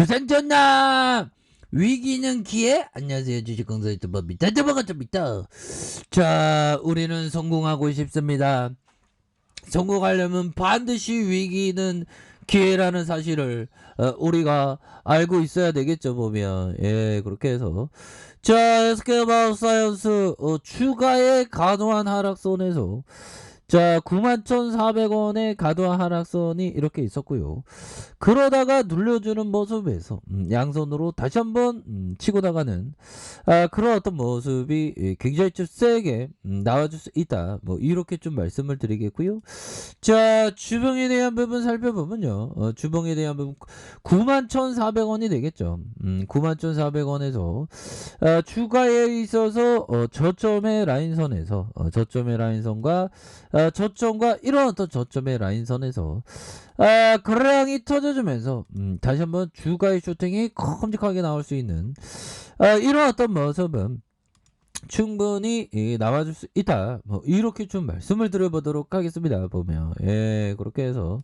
조선전남 위기는 기회. 안녕하세요, 주식공사 유튜버 미타드버가입니다. 자, 우리는 성공하고 싶습니다. 성공하려면 반드시 위기는 기회라는 사실을 우리가 알고 있어야 되겠죠. 보면 그렇게 해서 자, SK마우사이언스 추가의 과도한 하락선에서 자 91,400원의 과도한 하락선이 이렇게 있었고요. 그러다가 눌려주는 모습에서 양손으로 다시 한번 치고 나가는 그런 어떤 모습이 굉장히 좀 세게 나와줄 수 있다. 뭐 이렇게 좀 말씀을 드리겠고요. 자, 주봉에 대한 부분 살펴보면요. 주봉에 대한 부분 91,400원이 되겠죠. 91,400원에서 추가에 있어서 저점의 라인선에서 저점의 라인선과 저점과 이런 어떤 저점의 라인선에서 거래량이 터져주면서 다시 한번 주가의 쇼팅이 큼직하게 나올 수 있는 이런 어떤 모습은 충분히 나와줄 수 있다. 뭐 이렇게 좀 말씀을 드려보도록 하겠습니다. 보면 그렇게 해서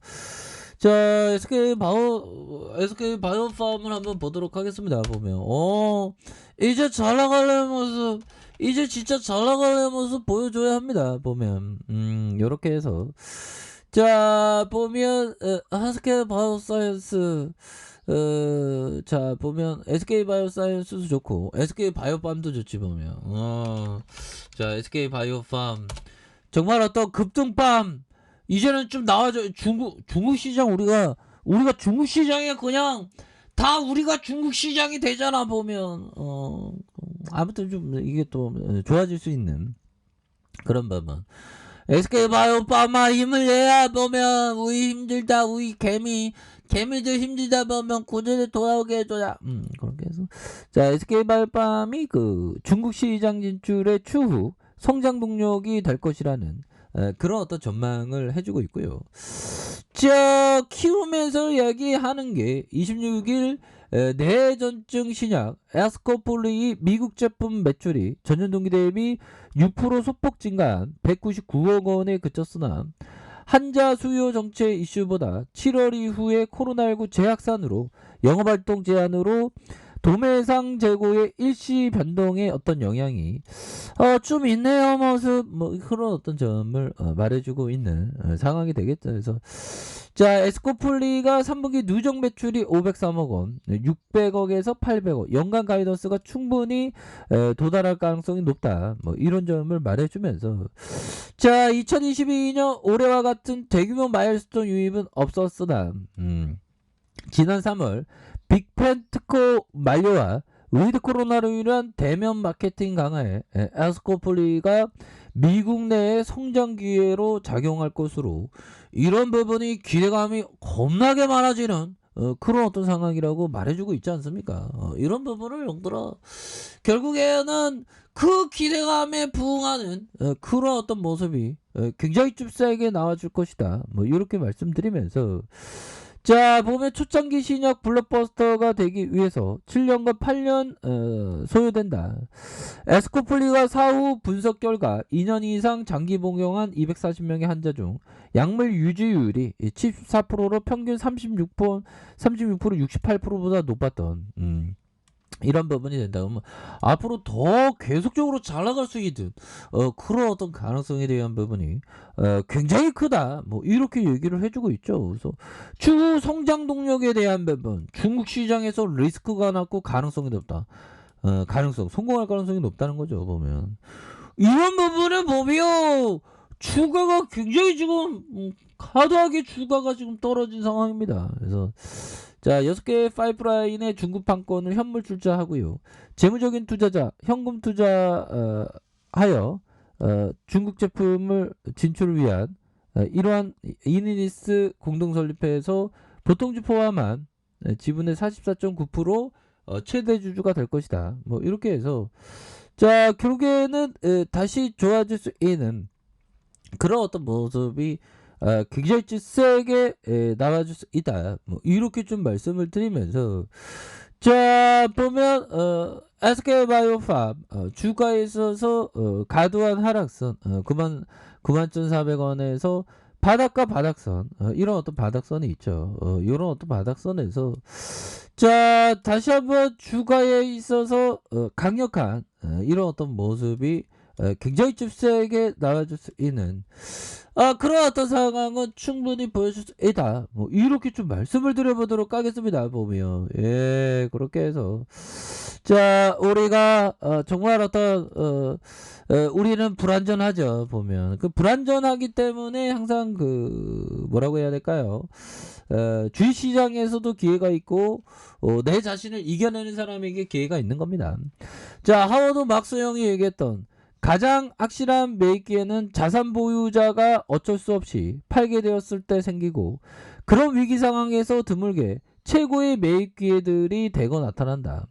자 SK 바이오팜을 한번 보도록 하겠습니다. 보면 이제 잘 나가려는 모습, 이제 진짜 잘 나가려는 모습 보여줘야 합니다. 보면 요렇게 해서 자 보면 SK 바이오사이언스 자 보면 SK 바이오사이언스도 좋고 SK 바이오팜도 좋지. 보면 자 SK 바이오팜 정말 어떤 급등팜 이제는 좀 나와줘. 중국 시장 우리가 중국 시장에 그냥 다 우리가 중국 시장이 되잖아. 보면 아무튼 좀 이게 또 좋아질 수 있는 그런 부분. SK 바이오팜아 힘을 내야. 보면 우리 힘들다, 우리 개미들 힘들다. 보면 구조를 돌아오게 해줘야. 그렇게 해서 자 SK 바이오팜이 그 중국 시장 진출의 추후 성장 동력이 될 것이라는 그런 어떤 전망을 해주고 있고요. 자 키우면서 이야기하는 게 26일 뇌전증 신약 에스코폴리 미국 제품 매출이 전년 동기 대비 6% 소폭 증가한 199억 원에 그쳤으나 환자 수요 정체 이슈보다 7월 이후에 코로나19 재확산으로 영업활동 제한으로 도매상 재고의 일시 변동의 어떤 영향이 좀 있네요. 모습 뭐 그런 어떤 점을 말해주고 있는 상황이 되겠죠. 그래서 자 에스코폴리가 3분기 누적 매출이 503억 원 600억에서 800억 연간 가이던스가 충분히 도달할 가능성이 높다. 뭐 이런 점을 말해주면서 자 2022년 올해와 같은 대규모 마일스톤 유입은 없었으나 지난 3월 빅팬 특허 만료와 위드 코로나로 인한 대면 마케팅 강화에 에스코폴리가 미국 내의 성장 기회로 작용할 것으로 이런 부분이 기대감이 겁나게 많아지는 그런 어떤 상황이라고 말해주고 있지 않습니까? 이런 부분을 용들어 결국에는 그 기대감에 부응하는 그런 어떤 모습이 굉장히 좀 세게 나와줄 것이다. 뭐 이렇게 말씀드리면서 자 보면 초창기 신약 블록버스터가 되기 위해서 7년과 8년 소요된다. 에스코폴리가 사후 분석 결과 2년 이상 장기 복용한 240명의 환자 중 약물 유지율이 74%로 평균 36% 68%보다 높았던 이런 부분이 된다. 그러면 앞으로 더 계속적으로 잘 나갈 수 있는 그런 어떤 가능성에 대한 부분이 굉장히 크다. 뭐 이렇게 얘기를 해주고 있죠. 그래서 추후 성장 동력에 대한 부분, 중국 시장에서 리스크가 낮고 가능성이 높다. 성공할 가능성이 높다는 거죠. 보면 이런 부분을 보면 주가가 굉장히 지금 과도하게 주가가 지금 떨어진 상황입니다. 그래서 자 6개의 파이프라인의 중국판권을 현물 출자하고요. 재무적인 투자자 현금 투자하여 중국 제품을 진출을 위한 이러한 이니디스 공동 설립해서 보통주 포함한 지분의 44.9% 최대 주주가 될 것이다. 뭐 이렇게 해서 자 결국에는 다시 좋아질 수 있는 그런 어떤 모습이 굉장히 좀 세게 나와줄 수 있다. 뭐 이렇게 좀 말씀을 드리면서 자 보면 SK바이오팜 주가에 있어서 과도한 하락선 91,400원에서 바닥과 바닥선, 이런 어떤 바닥선이 있죠. 이런 어떤 바닥선에서 자 다시 한번 주가에 있어서 강력한 이런 어떤 모습이 굉장히 좀 세게 나와줄 수 있는 그런 어떤 상황은 충분히 보여줄 수 있다. 뭐 이렇게 좀 말씀을 드려보도록 하겠습니다. 보면 예 그렇게 해서 자 우리가 정말 어떤 우리는 불안전하죠. 보면 그 불안전하기 때문에 항상 그 뭐라고 해야 될까요? 주식시장에서도 기회가 있고 내 자신을 이겨내는 사람에게 기회가 있는 겁니다. 자 하워드 막스 형이 얘기했던 가장 확실한 매입 기회는 자산 보유자가 어쩔 수 없이 팔게 되었을 때 생기고 그런 위기 상황에서 드물게 최고의 매입 기회들이 대거 나타난다.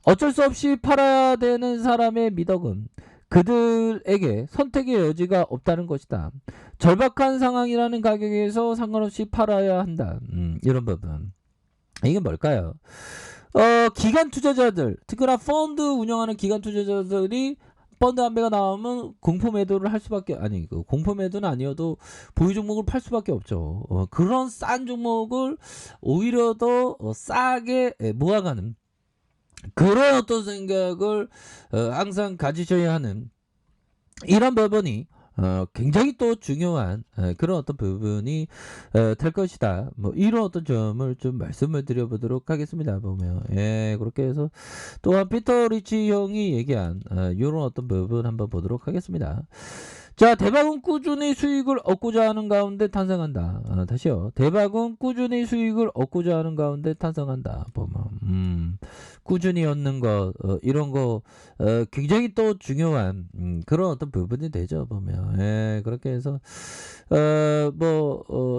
어쩔 수 없이 팔아야 되는 사람의 미덕은 그들에게 선택의 여지가 없다는 것이다. 절박한 상황이라는 가격에서 상관없이 팔아야 한다. 이런 부분. 이게 뭘까요? 기관 투자자들, 특히나 펀드 운영하는 기관 투자자들이 펀드 한 배가 나오면 공포 매도를 할 수밖에 공포 매도는 아니어도 보유 종목을 팔 수밖에 없죠. 그런 싼 종목을 오히려 더 싸게 모아가는 그런 어떤 생각을 항상 가지셔야 하는 이런 부분이 굉장히 또 중요한 그런 어떤 부분이 될 것이다. 뭐 이런 어떤 점을 좀 말씀을 드려보도록 하겠습니다. 보면 예 그렇게 해서 또한 피터 리치 형이 얘기한 이런 어떤 부분 한번 보도록 하겠습니다. 자 대박은 꾸준히 수익을 얻고자 하는 가운데 탄생한다. 다시요. 대박은 꾸준히 수익을 얻고자 하는 가운데 탄생한다. 보면 꾸준히 얻는 거 이런 거 굉장히 또 중요한 그런 어떤 부분이 되죠. 보면 예, 그렇게 해서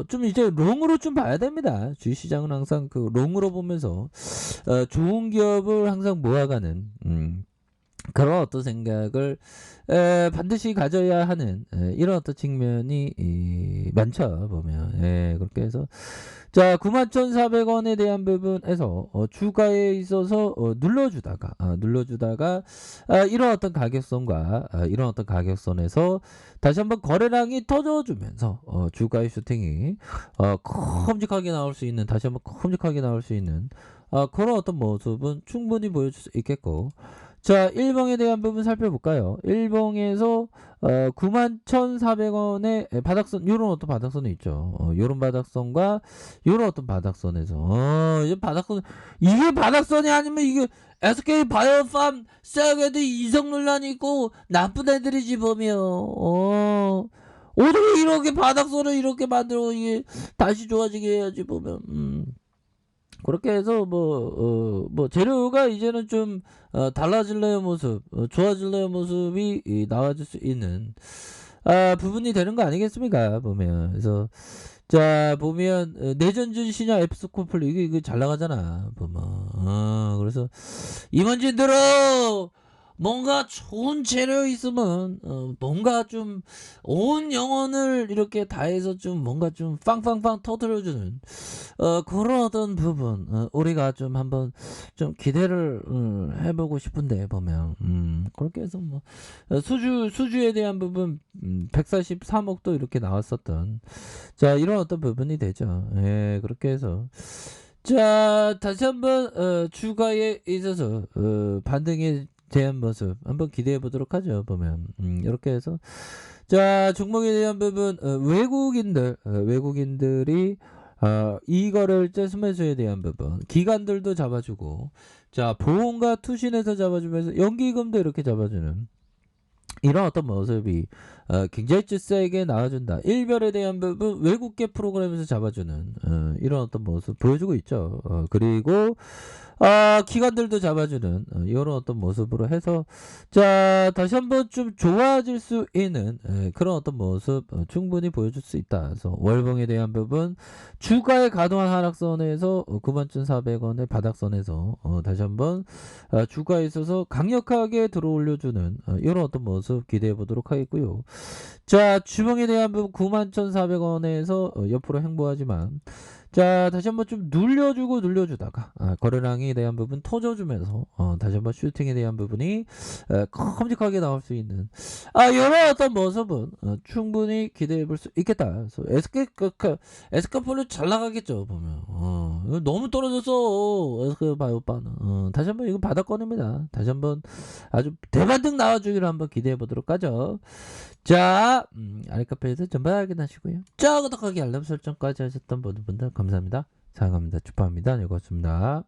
좀 이제 롱으로 좀 봐야 됩니다. 주식시장은 항상 그 롱으로 보면서 좋은 기업을 항상 모아가는 그런 어떤 생각을 반드시 가져야 하는 이런 어떤 측면이 많죠. 보면 그렇게 해서 자 91,400원에 대한 부분에서 주가에 있어서 눌러주다가 이런 어떤 가격선과 이런 어떤 가격선에서 다시 한번 거래량이 터져주면서 주가의 슈팅이 큼직하게 나올 수 있는 다시 한번 큼직하게 나올 수 있는 그런 어떤 모습은 충분히 보여줄 수 있겠고 자, 일봉에 대한 부분 살펴볼까요? 일봉에서 91,400원의 바닥선, 요런 어떤 바닥선이 있죠. 요런 바닥선과 요런 어떤 바닥선에서 이제 바닥선 이게 바닥선이 아니면 이게 SK 바이오팜 셀에도 이성 논란이 있고 나쁜 애들이지 보면 어떻게 이렇게 바닥선을 이렇게 만들어 이게 다시 좋아지게 해야지 보면 그렇게 해서 재료가 이제는 좀 달라질래요 모습 좋아질래요 모습이 나와줄 수 있는 부분이 되는 거 아니겠습니까 보면 그래서 자 보면 내전준 신야 앱스코플 이게 잘 나가잖아 보면 그래서 임원진 들어 뭔가 좋은 재료 있으면 뭔가 좀 온 영혼을 이렇게 다해서 좀 뭔가 좀 빵빵빵 터뜨려주는 그런 어떤 부분 우리가 좀 한번 좀 기대를 해보고 싶은데 보면 그렇게 해서 뭐 수주에 대한 부분 143억도 이렇게 나왔었던 자 이런 어떤 부분이 되죠. 예 그렇게 해서 자 다시 한번 주가에 있어서 반등에 대한 모습 한번 기대해 보도록 하죠. 보면 이렇게 해서 자 종목에 대한 부분 외국인들이 이거를 스매수에 대한 부분 기관들도 잡아주고 자 보험과 투신에서 잡아주면서 연기금도 이렇게 잡아주는 이런 어떤 모습이 굉장히 세게 나와준다. 일별에 대한 부분 외국계 프로그램에서 잡아주는 이런 어떤 모습 보여주고 있죠. 그리고 기관들도 잡아주는 이런 어떤 모습으로 해서 자 다시 한번 좀 좋아질 수 있는 그런 어떤 모습 충분히 보여줄 수 있다. 그래서 월봉에 대한 부분 주가의 과도한 하락선에서 91,400원의 바닥선에서 다시 한번 주가에 있어서 강력하게 들어올려주는 이런 어떤 모습 기대해 보도록 하겠고요. 자 주봉에 대한 부분 91,400원에서 옆으로 행보하지만 자, 다시 한번 좀 눌려주다가 거래량에 대한 부분 터져주면서 다시 한번 슈팅에 대한 부분이 큼직하게 나올 수 있는 이런 어떤 모습은 충분히 기대해 볼 수 있겠다. 그래서 에스카폴로 잘 나가겠죠 보면. 이거 너무 떨어졌어 에스카바이오빠는. 다시 한번 이거 바닥 꺼냅니다. 다시 한번 아주 대반등 나와주기를 한번 기대해 보도록 하죠. 자, 아래카페에서 전부 확인하시고요. 자, 구독하기 알람 설정까지 하셨던 모든 분들 감사합니다. 사랑합니다. 축하합니다. 네, 고맙습니다.